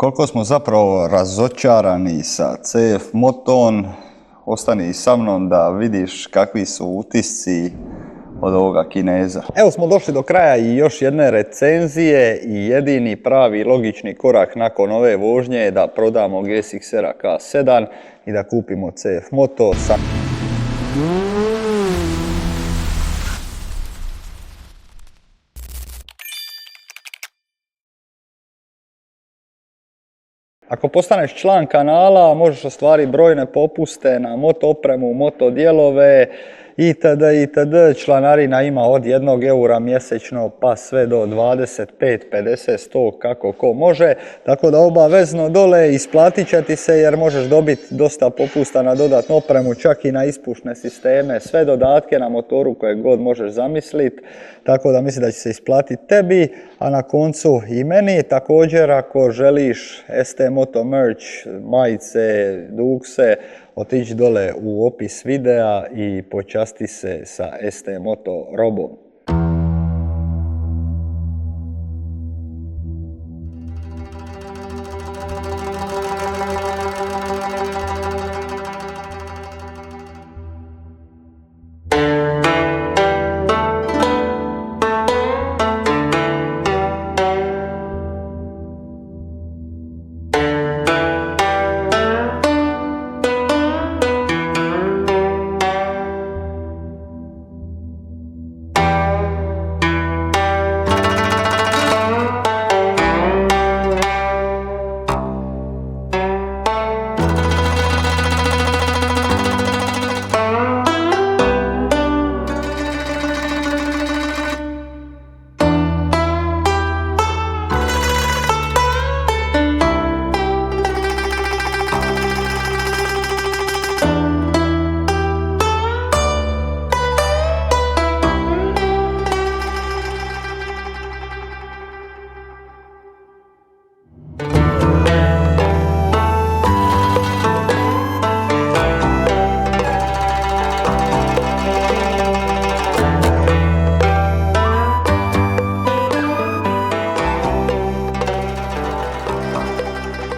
Koliko smo zapravo razočarani sa CF Moton, ostani sa mnom da vidiš kakvi su utisci od ovoga Kineza. Evo smo došli do kraja i još jedne recenzije i jedini pravi logični korak nakon ove vožnje je da prodamo GSX-R K7 i da kupimo CF Moto. Ako postaneš član kanala, možeš ostvariti brojne popuste na moto opremu, moto dijelove itd. itd. Članarina ima od 1 eura mjesečno pa sve do 25, 50, 100 kako ko može. Tako da obavezno dole isplatit će ti se jer možeš dobiti dosta popusta na dodatnu opremu, čak i na ispušne sisteme, sve dodatke na motoru koje god možeš zamisliti. Tako da mislim da će se isplatiti tebi, a na koncu i meni. Također ako želiš ST Moto merch, majice, dukse, otići dole u opis videa i počasti se sa ST Moto robom.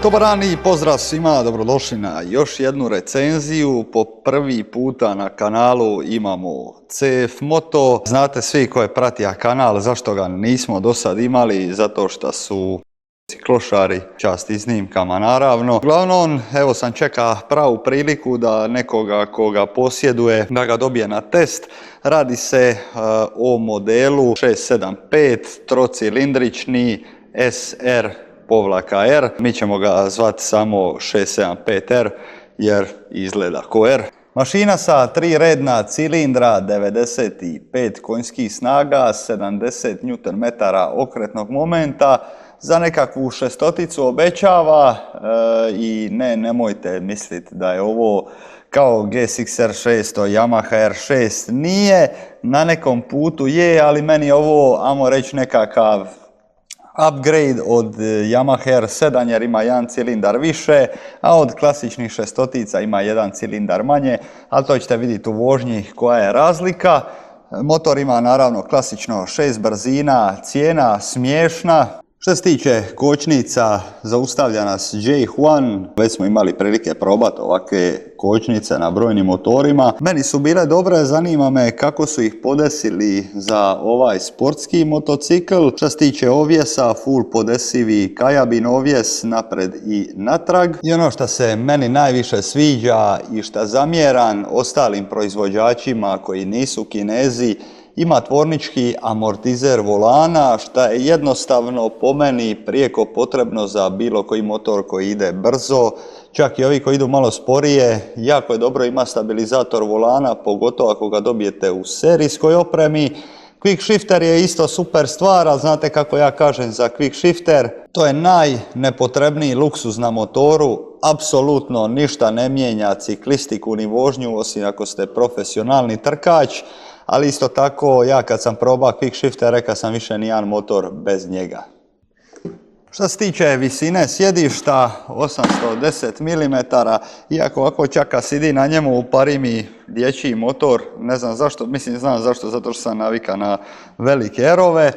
Dobar dan i pozdrav svima, dobrodošli na još jednu recenziju. Po prvi puta na kanalu imamo CF Moto. Znate svi ko je pratio kanal zašto ga nismo do sad imali, zato što su ciklošari, čast iznimkama naravno. Uglavnom, evo sam čeka pravu priliku da nekoga koga posjeduje, da ga dobije na test. Radi se o modelu 675, trocilindrični SR R. Mi ćemo ga zvati samo 675R jer izgleda ko R. Mašina sa 3 redna cilindra, 95 konjskih snaga, 70 Nm okretnog momenta. Za nekakvu šestoticu obećava i nemojte misliti da je ovo kao GSX R6, Yamaha R6. Nije, na nekom putu je, ali meni je ovo, ajmo reći, nekakav upgrade od Yamaha R7 jer ima jedan cilindar više, a od klasičnih šestotica ima jedan cilindar manje, ali to ćete vidjeti u vožnji koja je razlika. Motor ima naravno klasično 6 brzina, cijena smiješna. Što se tiče kočnica, zaustavlja nas J1, već smo imali prilike probati ovakve kočnice na brojnim motorima. Meni su bile dobre, zanima me kako su ih podesili za ovaj sportski motocikl. Što se tiče ovjesa, full podesivi kajabin ovjes napred i natrag. I ono što se meni najviše sviđa i što zamjeram ostalim proizvođačima koji nisu Kinezi, ima tvornički amortizer volana, što je jednostavno po meni prijeko potrebno za bilo koji motor koji ide brzo. Čak i ovi koji idu malo sporije, jako je dobro ima stabilizator volana, pogotovo ako ga dobijete u serijskoj opremi. Quick shifter je isto super stvar, ali znate kako ja kažem za quick shifter, to je najnepotrebniji luksuz na motoru. Apsolutno ništa ne mijenja ciklistiku ni vožnju, osim ako ste profesionalni trkač. Ali isto tako, ja kad sam probao quick shifter, rekao sam više nijedan motor bez njega. Što se tiče visine sjedišta, 810 mm, iako ovako čaka sidi na njemu, upari mi dječji motor, ne znam zašto, mislim znam zašto, zato što sam navika na velike R-ove.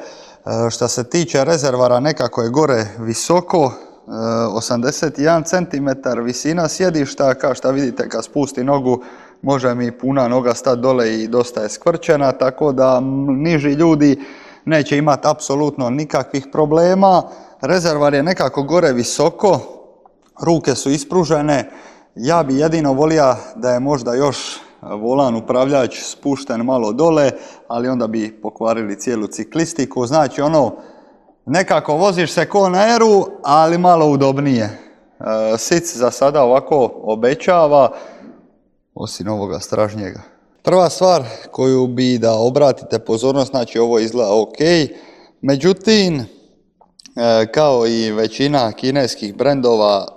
Što se tiče rezervara, nekako je gore visoko, 81 cm, visina sjedišta, kao što vidite kad spusti nogu može mi puna noga stati dole i dosta je skvrčena, tako da niži ljudi neće imati apsolutno nikakvih problema. Rezervar je nekako gore visoko, ruke su ispružene, ja bi jedino volio da je možda još volan upravljač spušten malo dole, ali onda bi pokvarili cijelu ciklistiku, znači ono, nekako voziš se ko na eru, ali malo udobnije. Sic za sada ovako obećava, osim ovoga stražnjega. Prva stvar koju bi da obratite pozornost, znači ovo izgleda ok, međutim, kao i većina kineskih brendova,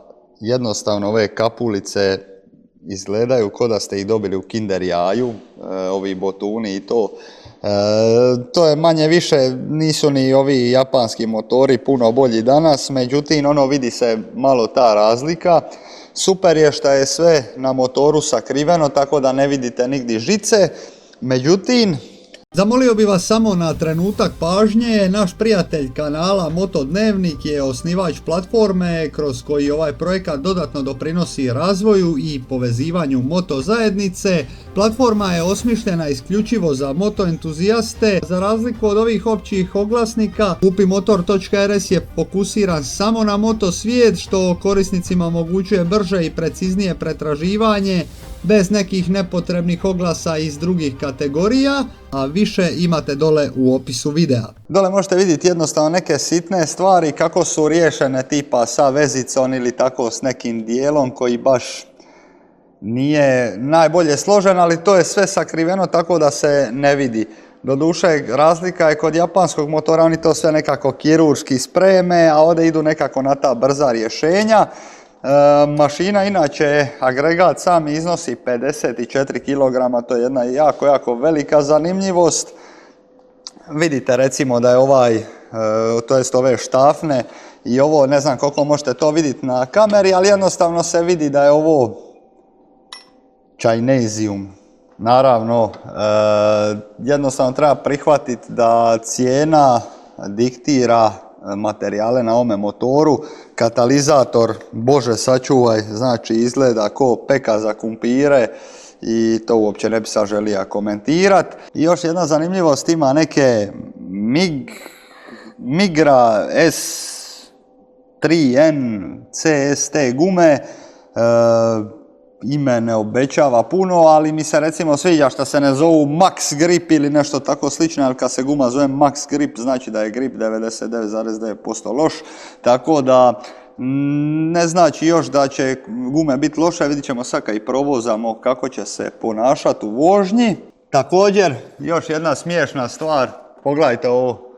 jednostavno ove kapulice izgledaju kao da ste ih dobili u Kinder jaju, ovi botuni i to. To je manje više, nisu ni ovi japanski motori puno bolji danas, međutim ono vidi se malo ta razlika. Super je što je sve na motoru sakriveno, tako da ne vidite nigdje žice, međutim... Zamolio bi vas samo na trenutak pažnje, naš prijatelj kanala Motodnevnik je osnivač platforme kroz koji ovaj projekat dodatno doprinosi razvoju i povezivanju moto zajednice. Platforma je osmišljena isključivo za motoentuzijaste, za razliku od ovih općih oglasnika. Kupimotor.rs je fokusiran samo na moto svijet, što korisnicima omogućuje brže i preciznije pretraživanje bez nekih nepotrebnih oglasa iz drugih kategorija, a više imate dole u opisu videa. Dole možete vidjeti jednostavno neke sitne stvari kako su riješene, tipa sa vezicom ili tako s nekim dijelom koji baš nije najbolje složen, ali to je sve sakriveno tako da se ne vidi. Doduše, razlika je kod japanskog motora, oni to sve nekako kirurški spreme, a ovdje idu nekako na ta brza rješenja. Mašina inače, agregat sam iznosi 54 kg, to je jedna jako velika zanimljivost. Vidite recimo da je ove štafne i ovo, ne znam koliko možete to vidjeti na kameri, ali jednostavno se vidi da je ovo Chinesium. Naravno, jednostavno treba prihvatiti da cijena diktira materijale na ovome motoru. Katalizator, bože sačuvaj, znači izgleda ko peka za kumpire i to uopće ne bi sad želio komentirati. I još jedna zanimljivost, ima neke Migra S3N CST gume, ime ne obećava puno, ali mi se recimo sviđa što se ne zovu Max Grip ili nešto tako slično, ali kad se guma zove Max Grip znači da je grip 99,9% loš, tako da ne znači još da će gume biti loše, vidit ćemo sad kad i provozamo kako će se ponašati u vožnji. Također, još jedna smiješna stvar, pogledajte ovo.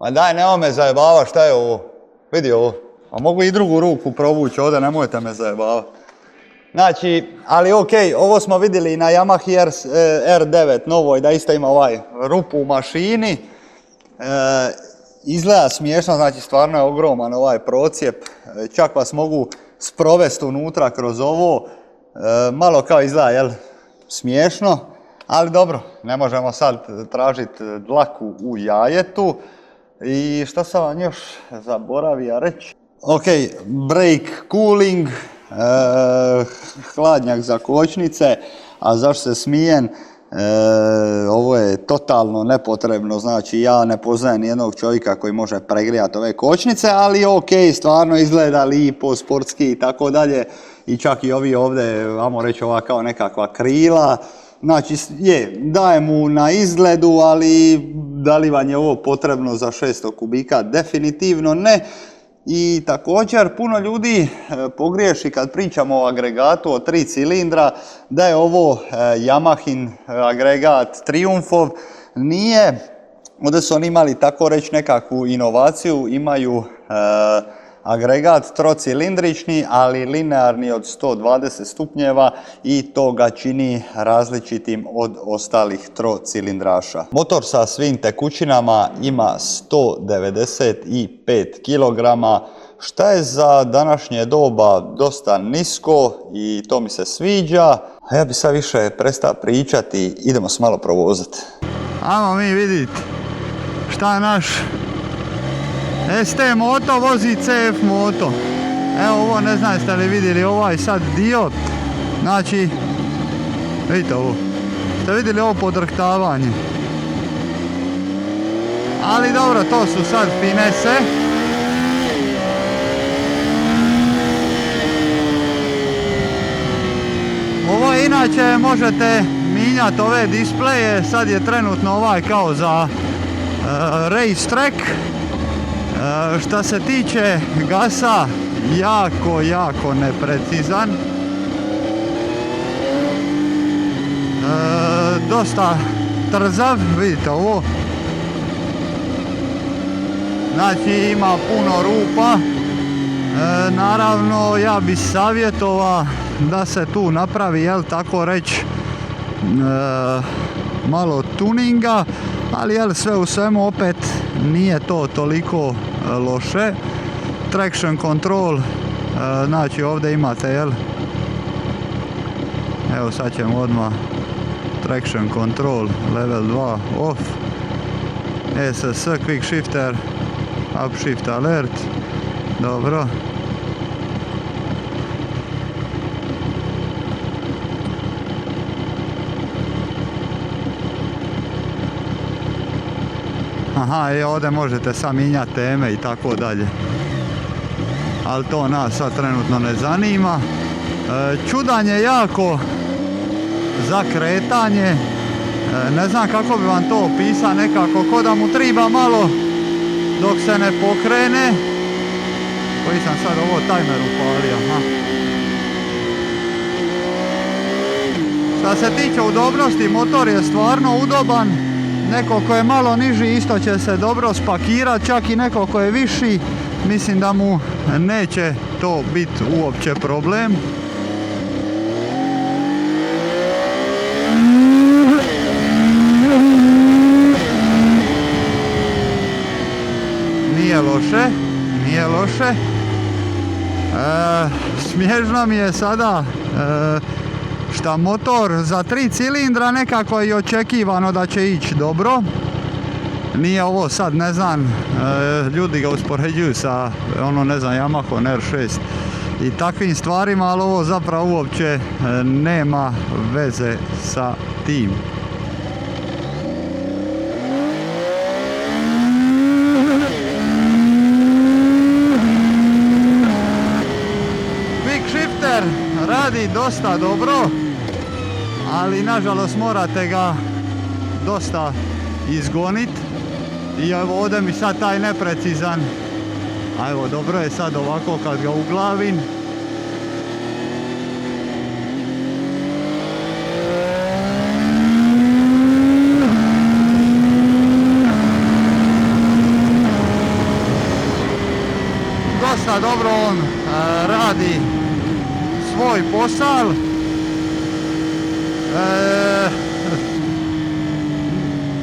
Ma daj, nemoj me zajebava, šta je ovo? Vidi ovo. A mogu i drugu ruku provući ovdje, nemojte me zajebavati. Znači, ali ok, ovo smo vidjeli i na Yamaha R9 novoj, da isto ima ovaj rupu u mašini. Izgleda smiješno, znači stvarno je ogroman ovaj procijep. Čak vas mogu sprovesti unutra kroz ovo. Malo kao izgleda, jel, smiješno. Ali dobro, ne možemo sad tražiti dlaku u jajetu. I što sam vam još zaboravio reći? Ok, brake cooling. Hladnjak za kočnice, a zašto se smijem, ovo je totalno nepotrebno, znači ja ne poznajem nijednog čovjeka koji može pregrijati ove kočnice, ali ok, stvarno izgleda lipo, sportski i tako dalje, i čak i ovi ovdje, vamo reći ova kao nekakva krila, znači daje mu na izgledu, ali da li vam je ovo potrebno za 600 kubika, definitivno ne. I također puno ljudi pogriješi kad pričamo o agregatu od 3 cilindra, da je ovo Yamahin agregat Triumfov. Nije, ovdje su oni imali tako reći nekakvu inovaciju, imaju agregat trocilindrični, ali linearni od 120 stupnjeva i to ga čini različitim od ostalih trocilindraša. Motor sa svim tekućinama ima 195 kg, šta je za današnje doba dosta nisko i to mi se sviđa. A ja bi sad više prestao pričati, idemo se malo provozati. Ajmo mi vidjeti šta naš ST Moto vozi CF Moto. Evo ovo, ne znam jeste li vidjeli ovaj sad dio. Znači, vidite ovo. Ste vidjeli ovo podrhtavanje. Ali dobro, to su sad finese. Ovo inače možete mijenjati ove displeje, sad je trenutno ovaj kao za race track. Šta se tiče gasa, jako neprecizan. Dosta trzav, vidite ovo. Znači ima puno rupa. Naravno ja bi savjetovao da se tu napravi, jel tako reći, malo tuninga, ali jel sve u svemu opet nije to toliko loše. Traction control, znači ovdje imate, jel, evo sad ćemo odmah traction control level 2 off, ESS quick shifter, upshift alert, dobro. Aha, i ovdje možete sad mijenjati teme i tako dalje. Ali to nas sad trenutno ne zanima. Čudan je jako za kretanje. Ne znam kako bi vam to opisao, nekako ko da mu triba malo dok se ne pokrene. Koji sam sad ovo timer upalio, aha. Šta se tiče udobnosti, motor je stvarno udoban. Neko ko je malo niži isto će se dobro spakirati, čak i neko ko je viši, mislim da mu neće to biti uopće problem. Nije loše. Smiješno mi je sada šta motor za 3 cilindra nekako je i očekivano da će ići dobro. Nije ovo sad, ne znam, ljudi ga uspoređuju sa ne znam, Yamaha R6 i takvim stvarima, ali ovo zapravo uopće nema veze sa tim. Quick shifter radi dosta dobro, ali nažalost morate ga dosta izgoniti. I evo ovdje mi sad taj neprecizan, a evo dobro je sad ovako kad ga uglavim. Dosta dobro on radi svoj posao.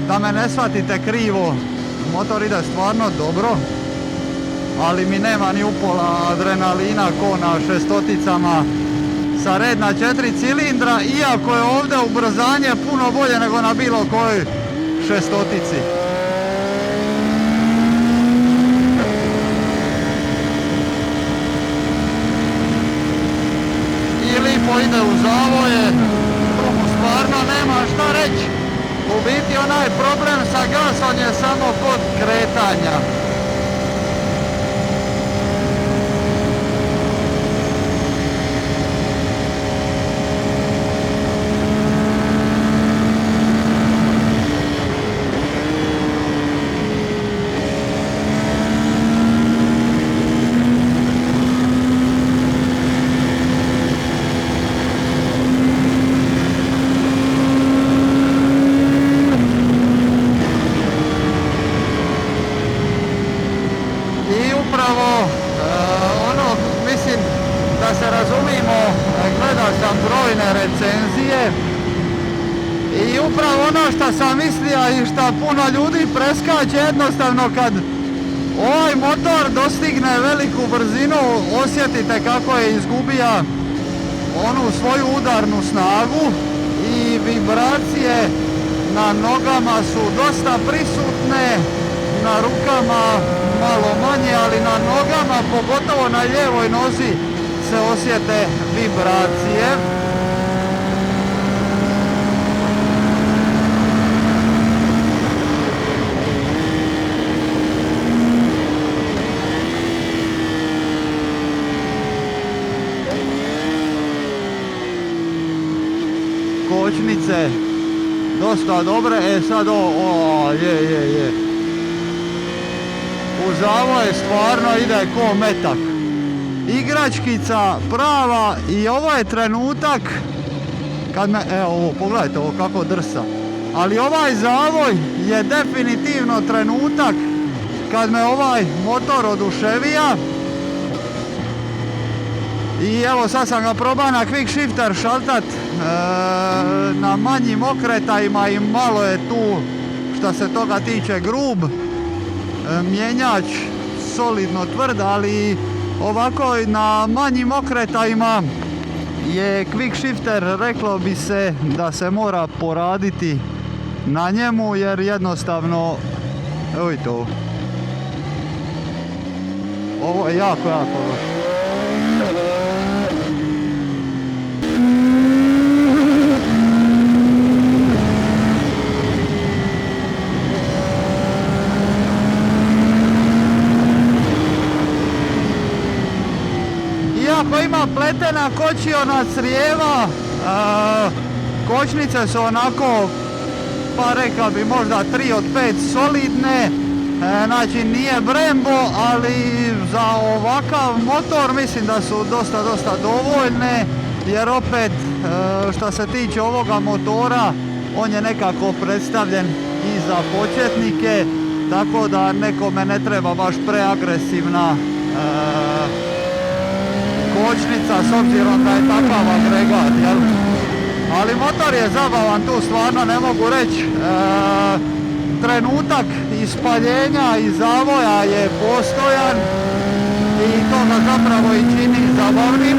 Da me ne shvatite krivo, motor ide stvarno dobro, ali mi nema ni upola adrenalina ko na šestoticama sa red na 4 cilindra, iako je ovdje ubrzanje puno bolje nego na bilo kojoj šestotici. I lipo ide u zavoje, tu mu stvarno nema šta reći. U biti onaj problem sa gasom je samo kod kretanja. Mislim da se razumimo, gledao sam brojne recenzije i upravo ono što sam mislio i što puno ljudi preskače, jednostavno kad ovaj motor dostigne veliku brzinu osjetite kako je izgubio onu svoju udarnu snagu i vibracije na nogama su dosta prisutne, na rukama malo manje, ali na nogama, pogotovo na lijevoj nozi, se osjete vibracije. Kočnice dosta dobre, sad je. U zavoj stvarno ide ko metak. Igračkica prava i ovo je trenutak kad me, evo ovo, pogledajte ovo kako drsa. Ali ovaj zavoj je definitivno trenutak kad me ovaj motor oduševija. I evo sad sam ga probao na quick shifter šaltat na manjim okretajima i malo je tu što se toga tiče grub. Mjenjač solidno tvrd, ali ovako na manjim okretajima je quick shifter, reklo bi se da se mora poraditi na njemu jer jednostavno, evo i to, ovo je jako loše. Iako ima pletena kočiona crijeva, kočnice su onako, pa rekao bi možda 3 od 5 solidne, znači nije Brembo, ali za ovakav motor mislim da su dosta dovoljne, jer opet što se tiče ovoga motora, on je nekako predstavljen i za početnike, tako da nekome ne treba baš preagresivna kočnica s obzirom da je takav agregat, jel? Ali motor je zabavan, tu stvarno ne mogu reći. Trenutak ispaljenja i zavoja je postojan i to ga zapravo i čini zabavnim.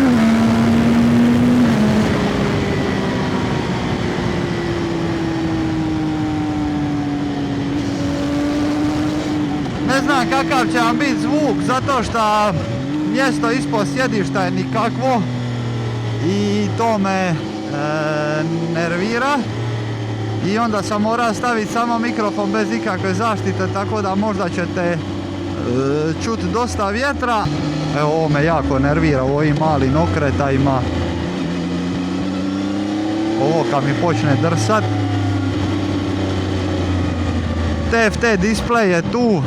Ne znam kakav će vam biti zvuk, zato što mjesto ispod sjedišta je nikakvo i to me nervira i onda sam morao staviti samo mikrofon bez ikakve zaštite, tako da možda ćete čuti dosta vjetra. Evo, ovo me jako nervira u ovim malim okretajima, ovo kad mi počne drsat. TFT display je tu,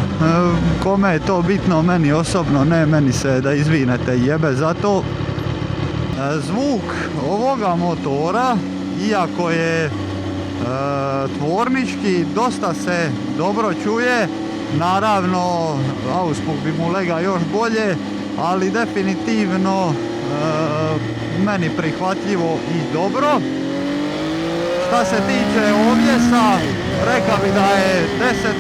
kome je to bitno, meni osobno ne, meni se da izvinete jebe za to. Zvuk ovoga motora, iako je tvornički, dosta se dobro čuje, naravno auspuk bi mu lega još bolje, ali definitivno meni prihvatljivo i dobro. Šta se tiče ovjesa, rekao bi da je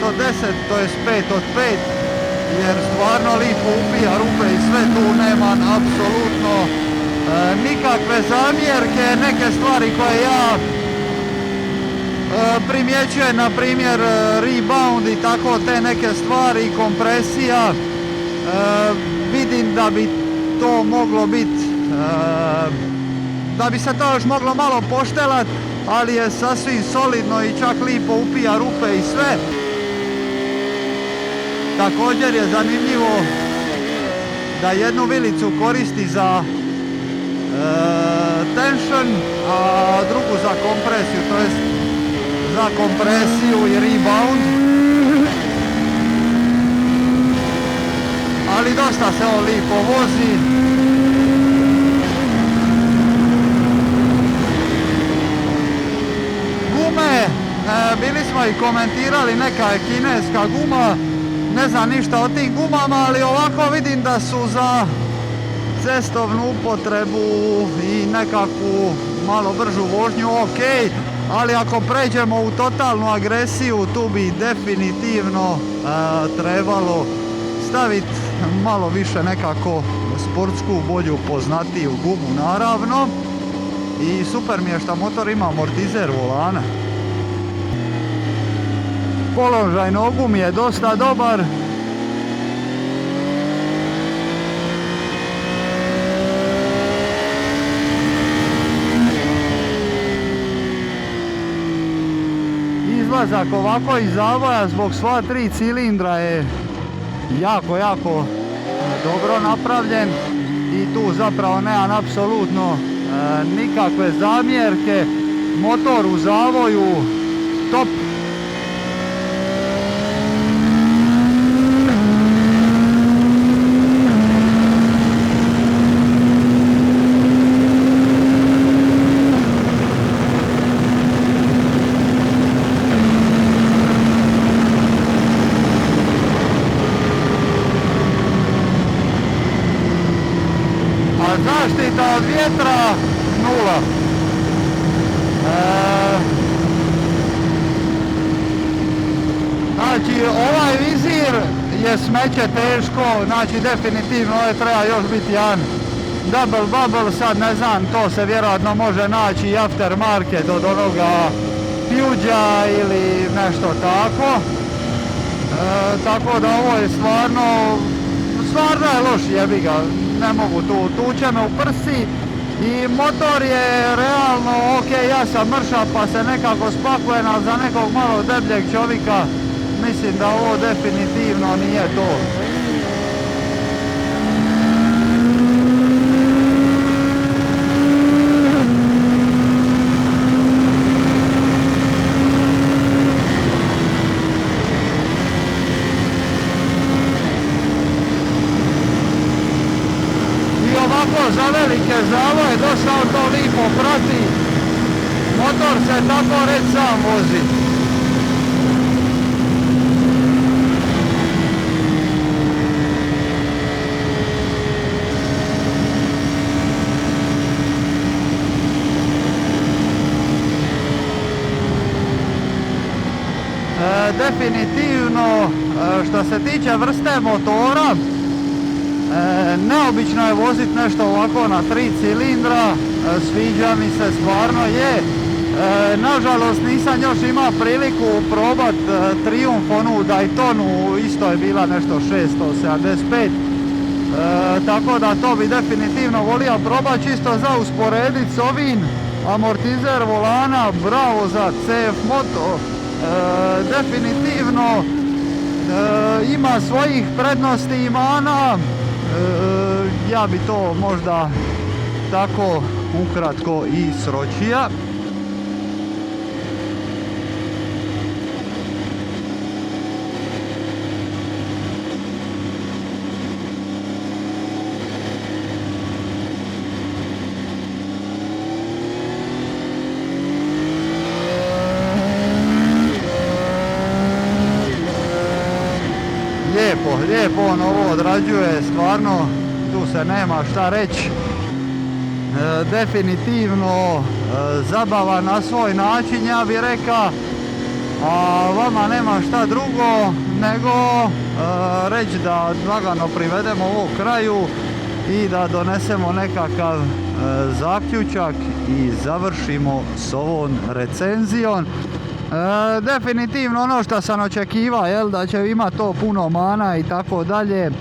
10 od 10, to je 5 od 5, jer stvarno lipo upija rupe i sve tu nema apsolutno nikakve zamjerke. Neke stvari koje ja primjećujem, na primjer rebound i tako te neke stvari, kompresija, vidim da bi to moglo biti, da bi se to još moglo malo poštelat, ali je sasvim solidno i čak lipo upija rupe i sve. Također je zanimljivo da jednu vilicu koristi za tension, a drugu za kompresiju, to jest za kompresiju i rebound. Ali dosta se on lipo vozi. Gume, bili smo i komentirali, neka je kineska guma, ne znam ništa o tim gumama, ali ovako vidim da su za cestovnu upotrebu i nekakvu malo bržu vožnju ok, ali ako pređemo u totalnu agresiju, tu bi definitivno trebalo staviti malo više nekako sportsku, bolju, poznatiju gumu naravno. I super mi je što motor ima amortizer volana. Položaj nogu mi je dosta dobar izlazak ovako iz zavoja zbog sva 3 cilindra je jako dobro napravljen i tu zapravo nemam apsolutno nikakve zamjerke. Motor u zavoju top. Zaštita od vjetra nula. Znači ovaj vizir je smeće teško, znači definitivno ovaj treba još biti jedan double bubble, sad ne znam, to se vjerojatno može naći i aftermarket od onoga Pugh'a ili nešto tako. Tako da ovo je stvarno je loš, jebi ga, ne mogu tuče me u prsi i motor je realno ok, ja sam mršav pa se nekako spakujem, ali za nekog malo debljeg čovjeka mislim da ovo definitivno nije to. Za velike zavoje dosta on to lipo prati, motor se tako reći sam vozi. Definitivno što se tiče vrste motora, neobično je voziti nešto ovako na 3 cilindra, sviđa mi se, stvarno je. Nažalost nisam još imao priliku probat Triumph, onu Daytonu, isto je bila nešto 675, tako da to bi definitivno volio probat čisto za usporedit s ovim. Amortizer volana, bravo za CF Moto, definitivno ima svojih prednosti i mana. Ja bi to možda tako ukratko i sročio. Lijepo on ovo odrađuje, stvarno tu se nema šta reći. Definitivno zabava na svoj način, ja bih rekao, a vama nema šta drugo nego reći da lagano privedemo ovo kraju i da donesemo nekakav zaključak i završimo s ovom recenzijom. Definitivno ono što sam očekivao, jel, da će imati to puno mana i tako dalje.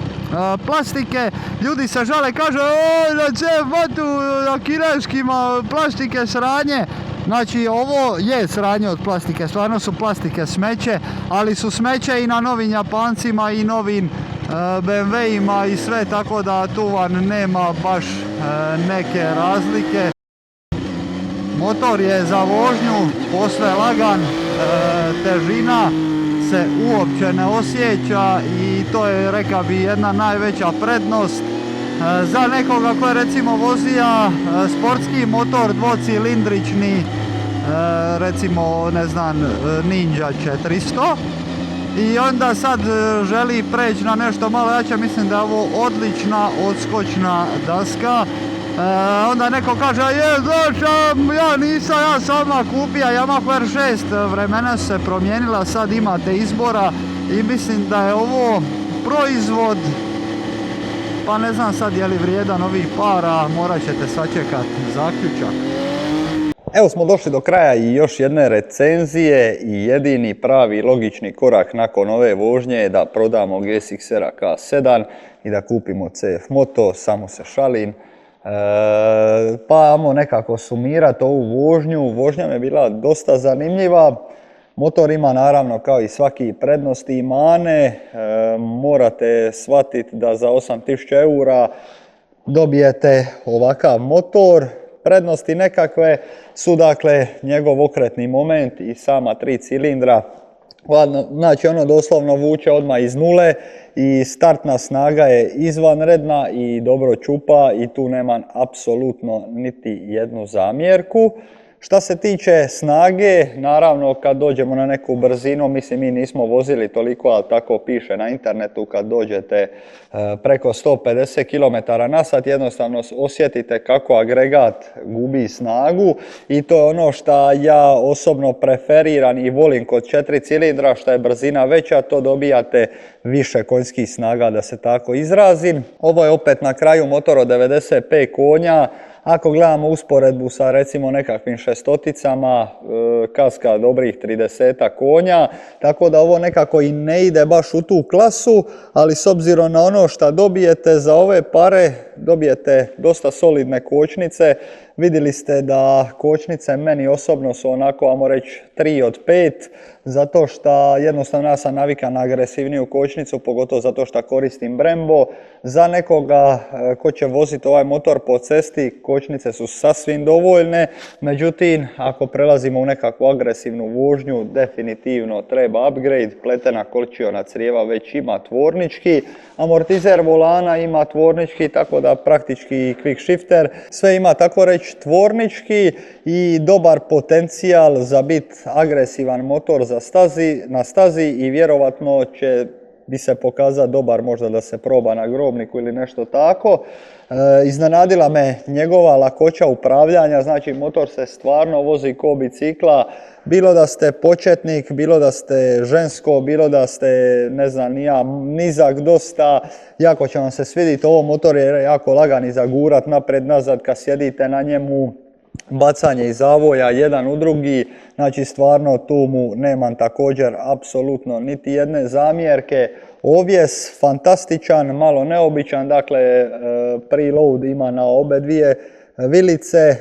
Plastike, ljudi se žale, kaže na CF Motu, na kineskima plastike sranje. Znači ovo je sranje od plastike, stvarno su plastike smeće, ali su smeće i na novim Japancima i novim BMW-ima i sve, tako da tu vam nema baš neke razlike. Motor je za vožnju posve lagan, težina se uopće ne osjeća i to je, rekao bi, jedna najveća prednost. Za nekoga ko je recimo vozija sportski motor dvocilindrični, recimo ne znam Ninja 400, i onda sad želi preći na nešto malo jače, mislim da je ovo odlična odskočna daska. Onda neko kaže, ja nisam, ja sama kupio Yamaha R6, vremena su se promijenila, sad imate izbora i mislim da je ovo proizvod, pa ne znam sad je li vrijedan ovih para, morat ćete sačekati zaključak. Evo smo došli do kraja i još jedne recenzije i jedini pravi logični korak nakon ove vožnje je da prodamo GSX-R K7 i da kupimo CF Moto, samo se šalim. Pa ajmo nekako sumirati ovu vožnju. Vožnja mi je bila dosta zanimljiva. Motor ima naravno kao i svaki prednosti i mane, morate shvatiti da za 8000 eura dobijete ovakav motor. Prednosti nekakve su dakle njegov okretni moment i sama 3 cilindra. Znači ono doslovno vuče odmah iz nule i startna snaga je izvanredna i dobro čupa i tu nemam apsolutno niti jednu zamjerku. Šta se tiče snage, naravno kad dođemo na neku brzinu, mislim mi nismo vozili toliko, ali tako piše na internetu, kad dođete preko 150 km/h jednostavno osjetite kako agregat gubi snagu i to je ono što ja osobno preferiram i volim kod 4 cilindra, što je brzina veća, to dobijate više konjskih snaga, da se tako izrazim. Ovo je opet na kraju motor od 95 konja. Ako gledamo usporedbu sa recimo nekakvim šestoticama, kaska dobrih 30 konja, tako da ovo nekako i ne ide baš u tu klasu, ali s obzirom na ono što dobijete za ove pare, dobijete dosta solidne kočnice. Vidjeli ste da kočnice meni osobno su onako, ajmo reći, 3 od 5, zato što jednostavno ja sam navikan na agresivniju kočnicu, pogotovo zato što koristim Brembo. Za nekoga ko će voziti ovaj motor po cesti, kočnice su sasvim dovoljne, međutim, ako prelazimo u nekakvu agresivnu vožnju, definitivno treba upgrade. Pletena kolčiona crijeva već ima tvornički, amortizer volana ima tvornički, tako da praktički quick shifter sve ima, tako reći, tvornički i dobar potencijal za biti agresivan motor na stazi i vjerovatno će bi se pokazati dobar možda da se proba na grobniku ili nešto tako. Iznenadila me njegova lakoća upravljanja, znači motor se stvarno vozi ko bicikla, bilo da ste početnik, bilo da ste žensko, bilo da ste, ne znam, nizak dosta, jako će vam se svidjeti. Ovo motor je jako lagan i zagurat napred nazad kad sjedite na njemu, bacanje iz zavoja jedan u drugi, znači stvarno tu mu nemam također apsolutno niti jedne zamjerke. Ovjes fantastičan, malo neobičan, dakle preload ima na obe dvije vilice,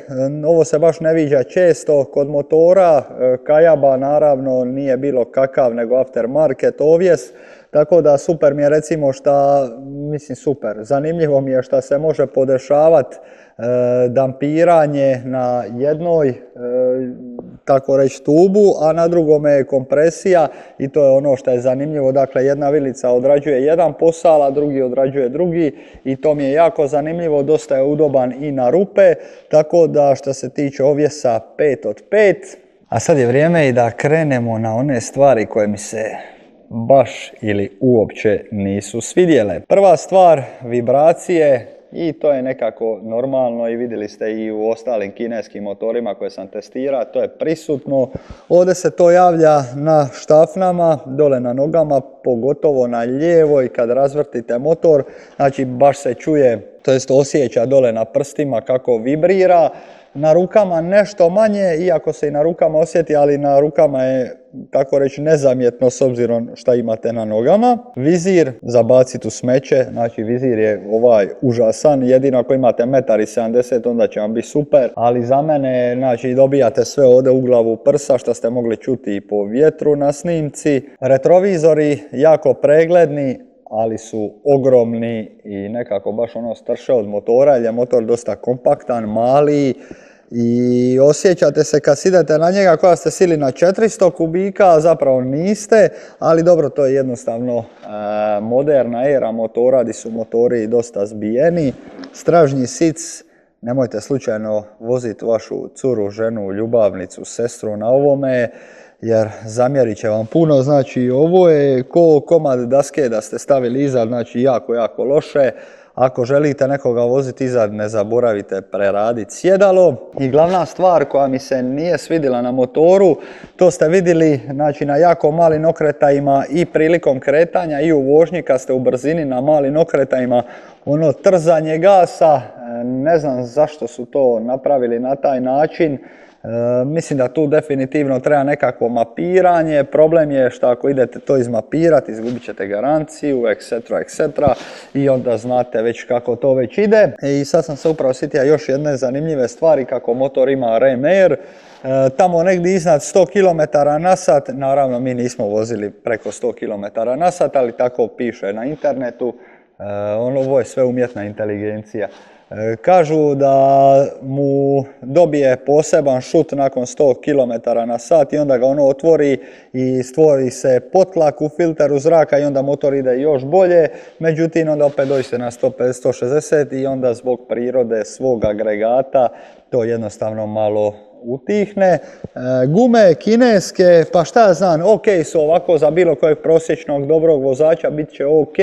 ovo se baš ne viđa često kod motora. Kajaba naravno nije bilo kakav nego aftermarket ovjes, tako da super mi je recimo zanimljivo mi je što se može podešavati dampiranje na jednoj tako reći tubu, a na drugome je kompresija i to je ono što je zanimljivo. Dakle, jedna vilica odrađuje jedan posao, a drugi odrađuje drugi i to mi je jako zanimljivo, dosta je udoban i na rupe, tako da što se tiče ovjesa 5 od 5. A sad je vrijeme i da krenemo na one stvari koje mi se baš ili uopće nisu svidjele. Prva stvar, vibracije. I to je nekako normalno i vidjeli ste i u ostalim kineskim motorima koje sam testirao, to je prisutno. Ovdje se to javlja na štafnama, dole na nogama, pogotovo na lijevoj kad razvrtite motor. Znači baš se čuje, to jest osjeća dole na prstima kako vibrira. Na rukama nešto manje, iako se i na rukama osjeti, ali na rukama je tako reći nezamjetno s obzirom šta imate na nogama. Vizir za baciti u smeće, znači vizir je užasan, jedino ako imate 1,70 m onda će vam biti super, ali za mene znači dobijate sve ovdje u glavu prsa što ste mogli čuti i po vjetru na snimci. Retrovizori jako pregledni, ali su ogromni i nekako baš strše od motora, jer je motor dosta kompaktan, mali i osjećate se kad idete na njega kao ste sili na 400 kubika, a zapravo niste, ali dobro, to je jednostavno moderna era motora gdje su motori dosta zbijeni. Stražnji sic, nemojte slučajno voziti vašu curu, ženu, ljubavnicu, sestru na ovome, jer zamjerit će vam puno. Znači ovo je ko komad daske da ste stavili iza, znači jako, jako loše. Ako želite nekoga voziti izad, ne zaboravite preraditi sjedalo. I glavna stvar koja mi se nije svidjela na motoru, to ste vidjeli znači, na jako malim okretajima i prilikom kretanja i u vožnji kad ste u brzini na malim okretajima, ono trzanje gasa, ne znam zašto su to napravili na taj način. Mislim da tu definitivno treba nekakvo mapiranje. Problem je što ako idete to izmapirati, izgubit ćete garanciju, etc. I onda znate već kako to već ide. I sad sam se upravo sjetio još jedne zanimljive stvari kako motor ima Ram Air. Tamo negdje iznad 100 km na sat, naravno mi nismo vozili preko 100 km na sat, ali tako piše na internetu. Ovo je sve umjetna inteligencija. Kažu da mu dobije poseban šut nakon 100 km na sat i onda ga ono otvori i stvori se potlak u filteru zraka i onda motor ide još bolje. Međutim, onda opet dođe na 150-160 i onda zbog prirode svog agregata to jednostavno malo utihne. Gume kineske, pa šta ja znam, ok su ovako za bilo kojeg prosječnog dobrog vozača, bit će ok.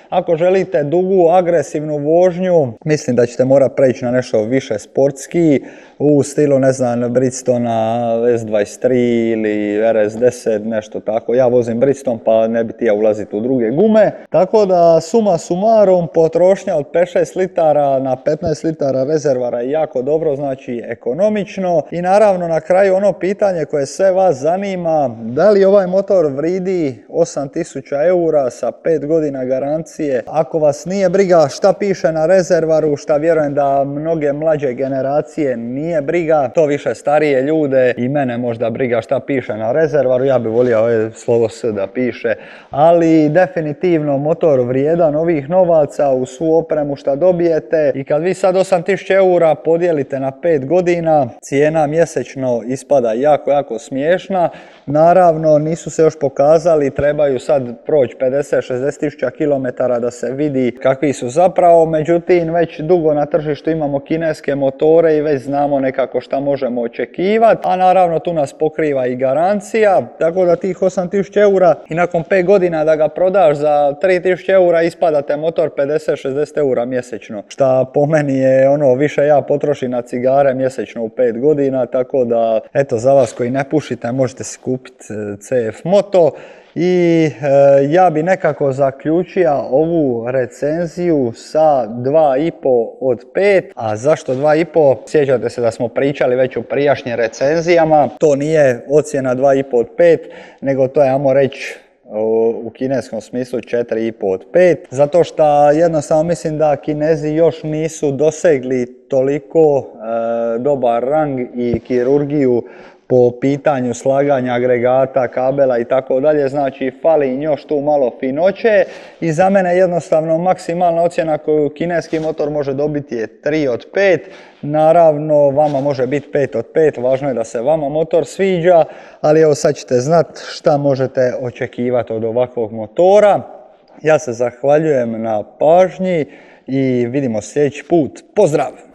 Ako želite dugu, agresivnu vožnju, mislim da ćete morati preći na nešto više sportski, u stilu, ne znam, Bridgestona S23 ili RS10, nešto tako. Ja vozim Bridgestone pa ne bi ja ulaziti u druge gume. Tako da, suma sumarum, potrošnja od 5-6 litara na 15 litara rezervara je jako dobro, znači ekonomično. I naravno na kraju ono pitanje koje sve vas zanima, da li ovaj motor vridi 8000 eura sa 5 godina garancije? Ako vas nije briga šta piše na rezervaru, šta vjerujem da mnoge mlađe generacije nije briga, to više starije ljude i mene možda briga šta piše na rezervaru, ja bih volio slovo S da piše, ali definitivno motor vrijedan ovih novaca u svu opremu šta dobijete i kad vi sad 8000 eura podijelite na 5 godina, cijena mjesečno ispada jako smiješna. Naravno nisu se još pokazali, trebaju sad proći 50-60 tisuća kilometara da se vidi kakvi su zapravo, međutim već dugo na tržištu imamo kineske motore i već znamo nekako šta možemo očekivati, a naravno tu nas pokriva i garancija, tako da tih 8000 eura i nakon 5 godina da ga prodaš za 3000 eura ispadate motor 50-60 eura mjesečno, šta po meni je ono više ja potrošim na cigare mjesečno u 5 godina, tako da eto za vas koji ne pušite možete si kupiti CF Moto. I ja bi nekako zaključio ovu recenziju sa 2,5 od 5. A zašto 2,5? Sjećate se da smo pričali već u prijašnjim recenzijama. To nije ocjena 2,5 od 5, nego to je, ajmo reći, u kineskom smislu 4,5 od 5. Zato što jednostavno mislim da Kinezi još nisu dosegli toliko dobar rang i kirurgiju po pitanju slaganja agregata, kabela i tako dalje, znači fali im još tu malo finoće i za mene jednostavno maksimalna ocjena koju kineski motor može dobiti je 3 od 5. Naravno vama može biti 5 od 5, važno je da se vama motor sviđa, ali evo sad ćete znati šta možete očekivati od ovakvog motora. Ja se zahvaljujem na pažnji i vidimo sljedeći put. Pozdrav!